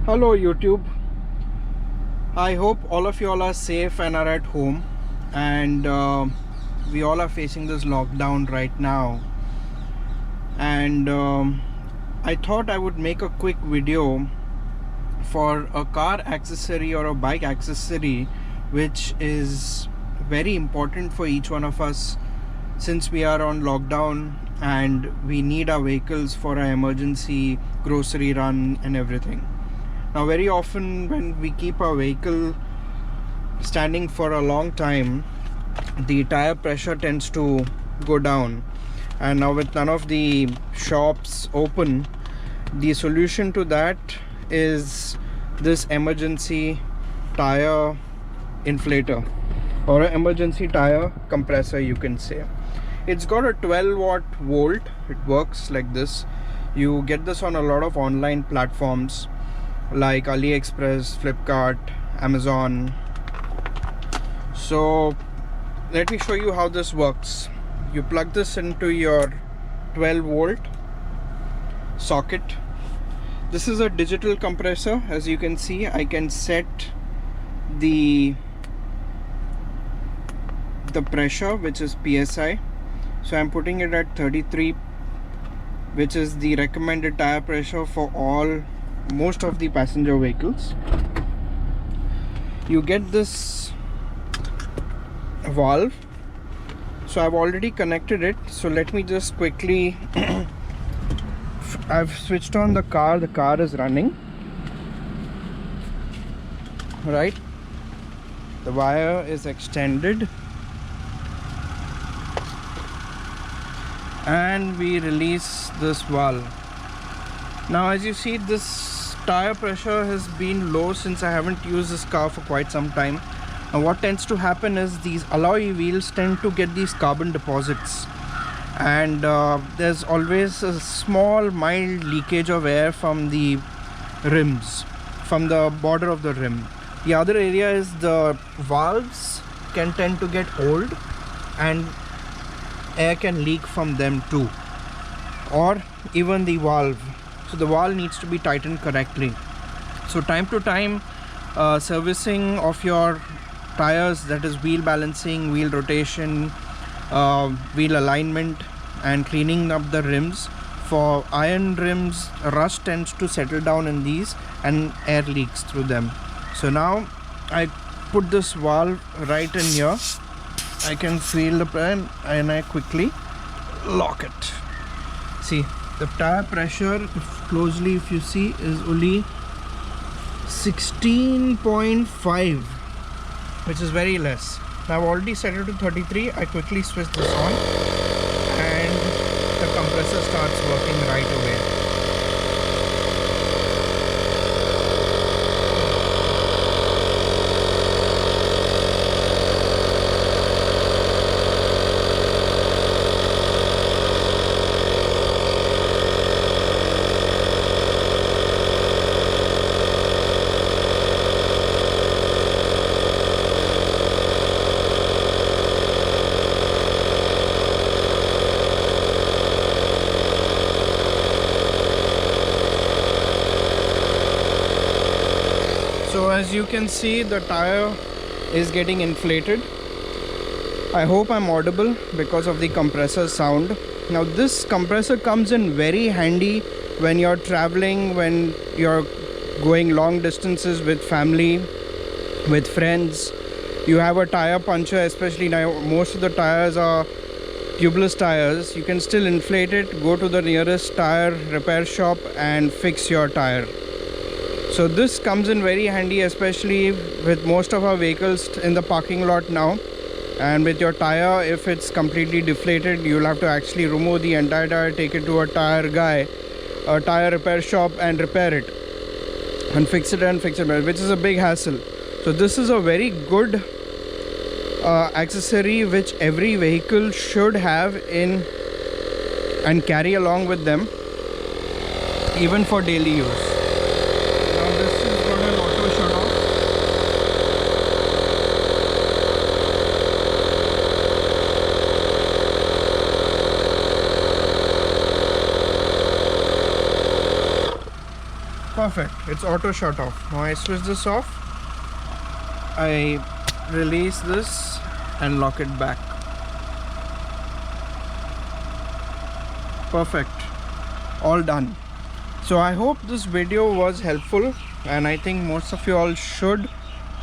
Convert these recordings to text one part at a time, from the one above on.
Hello YouTube. I hope all of you all are safe and are at home, and we all are facing this lockdown right now, and I thought I would make a quick video for a car accessory or a bike accessory which is very important for each one of us since we are on lockdown and we need our vehicles for our emergency grocery run and everything. Now, very often when we keep our vehicle standing for a long time, the tire pressure tends to go down, and now with none of the shops open, the solution to that is this emergency tire inflator or an emergency tire compressor, you can say. It's got a 12-watt volt. It works like this. You get this on a lot of online platforms like AliExpress, Flipkart, Amazon. So let me show you how this works. You plug this into your 12-volt socket. This is a digital compressor. As you can see, I can set the pressure, which is PSI. So I'm putting it at 33, which is the recommended tire pressure for most of the passenger vehicles. You get this valve. So I've already connected it, so let me just quickly I've switched on the car is running, right? The wire is extended and we release this valve. Now, as you see, this tire pressure has been low since I haven't used this car for quite some time. Now, what tends to happen is these alloy wheels tend to get these carbon deposits, and there's always a small mild leakage of air from the rims, from the border of the rim. The other area is the valves can tend to get old and air can leak from them too, or even the valve. So the valve needs to be tightened correctly. So time to time, servicing of your tires, that is wheel balancing, wheel rotation, wheel alignment, and cleaning up the rims. For iron rims, rust tends to settle down in these and air leaks through them. So now I put this valve right in here. I can feel the pressure and I quickly lock it. See, the tire pressure, if you see, is only 16.5, which is very less. Now I've already set it to 33. I quickly switch this on and the compressor starts working right away. So as you can see, the tire is getting inflated. I hope I'm audible because of the compressor sound. Now this compressor comes in very handy when you're traveling, when you're going long distances with family, with friends. You have a tire puncture, especially now most of the tires are tubeless tires. You can still inflate it, go to the nearest tire repair shop and fix your tire. So this comes in very handy, especially with most of our vehicles in the parking lot now. And with your tire, if it's completely deflated, you'll have to actually remove the entire tire, take it to a tire repair shop and repair it and fix it, which is a big hassle. So this is a very good accessory which every vehicle should have in and carry along with them, even for daily use. Perfect, it's auto shut off. Now I switch this off, I release this and lock it back. Perfect, all done. So I hope this video was helpful, and I think most of you all should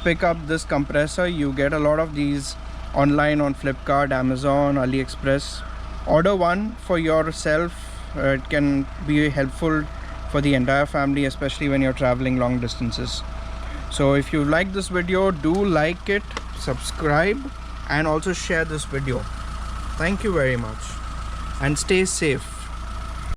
pick up this compressor. You get a lot of these online on Flipkart, Amazon, AliExpress. Order one for yourself. It can be helpful for the entire family, especially when you're traveling long distances. So if you like this video, do like it, subscribe, and also share this video. Thank you very much, and stay safe.